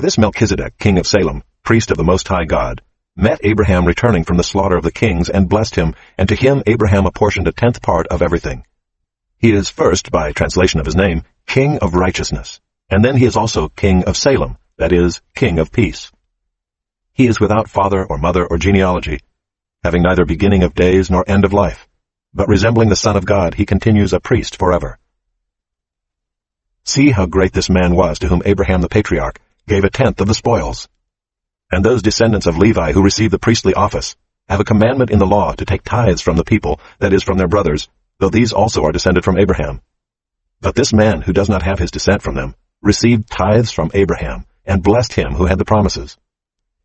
this Melchizedek, king of Salem, priest of the Most High God, met Abraham returning from the slaughter of the kings and blessed him, and to him Abraham apportioned a 10th part of everything. He is first, by translation of his name, King of Righteousness, and then he is also King of Salem, that is, King of Peace. He is without father or mother or genealogy, having neither beginning of days nor end of life, but resembling the Son of God, he continues a priest forever. See how great this man was to whom Abraham the patriarch gave a 10th of the spoils. And those descendants of Levi who receive the priestly office have a commandment in the law to take tithes from the people, that is, from their brothers, though these also are descended from Abraham. But this man, who does not have his descent from them, received tithes from Abraham, and blessed him who had the promises.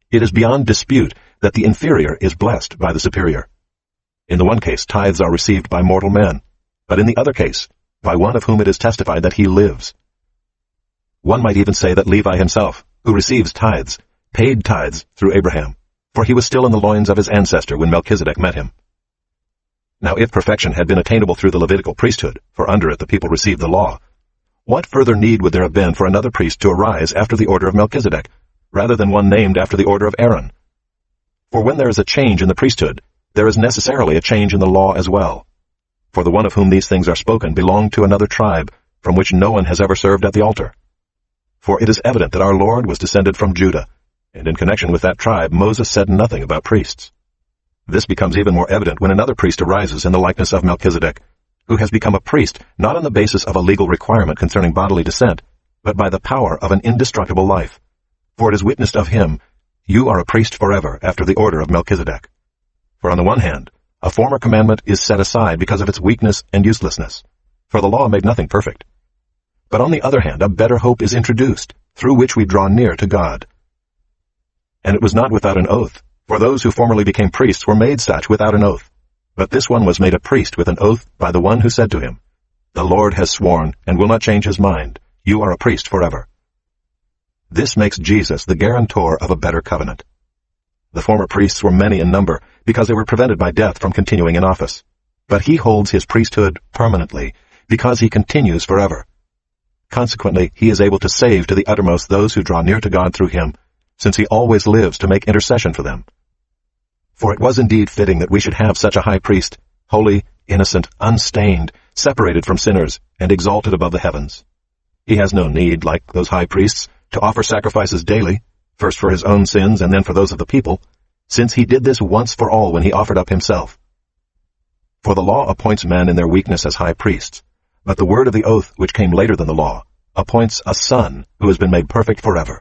It is beyond dispute that the inferior is blessed by the superior. In the one case, tithes are received by mortal men, but in the other case, by one of whom it is testified that he lives. One might even say that Levi himself, who receives tithes, paid tithes through Abraham, for he was still in the loins of his ancestor when Melchizedek met him. Now if perfection had been attainable through the Levitical priesthood, for under it the people received the law, what further need would there have been for another priest to arise after the order of Melchizedek, rather than one named after the order of Aaron? For when there is a change in the priesthood, there is necessarily a change in the law as well. For the one of whom these things are spoken belonged to another tribe, from which no one has ever served at the altar. For it is evident that our Lord was descended from Judah, and in connection with that tribe Moses said nothing about priests. This becomes even more evident when another priest arises in the likeness of Melchizedek, who has become a priest not on the basis of a legal requirement concerning bodily descent, but by the power of an indestructible life. For it is witnessed of him, "You are a priest forever after the order of Melchizedek." For on the one hand, a former commandment is set aside because of its weakness and uselessness, for the law made nothing perfect. But on the other hand, a better hope is introduced, through which we draw near to God. And it was not without an oath, for those who formerly became priests were made such without an oath. But this one was made a priest with an oath by the one who said to him, "The Lord has sworn, and will not change his mind. You are a priest forever." This makes Jesus the guarantor of a better covenant. The former priests were many in number, because they were prevented by death from continuing in office. But he holds his priesthood permanently, because he continues forever. Consequently, he is able to save to the uttermost those who draw near to God through him, since he always lives to make intercession for them. For it was indeed fitting that we should have such a high priest, holy, innocent, unstained, separated from sinners, and exalted above the heavens. He has no need, like those high priests, to offer sacrifices daily, first for his own sins and then for those of the people, since he did this once for all when he offered up himself. For the law appoints men in their weakness as high priests, but the word of the oath, which came later than the law, appoints a son who has been made perfect forever.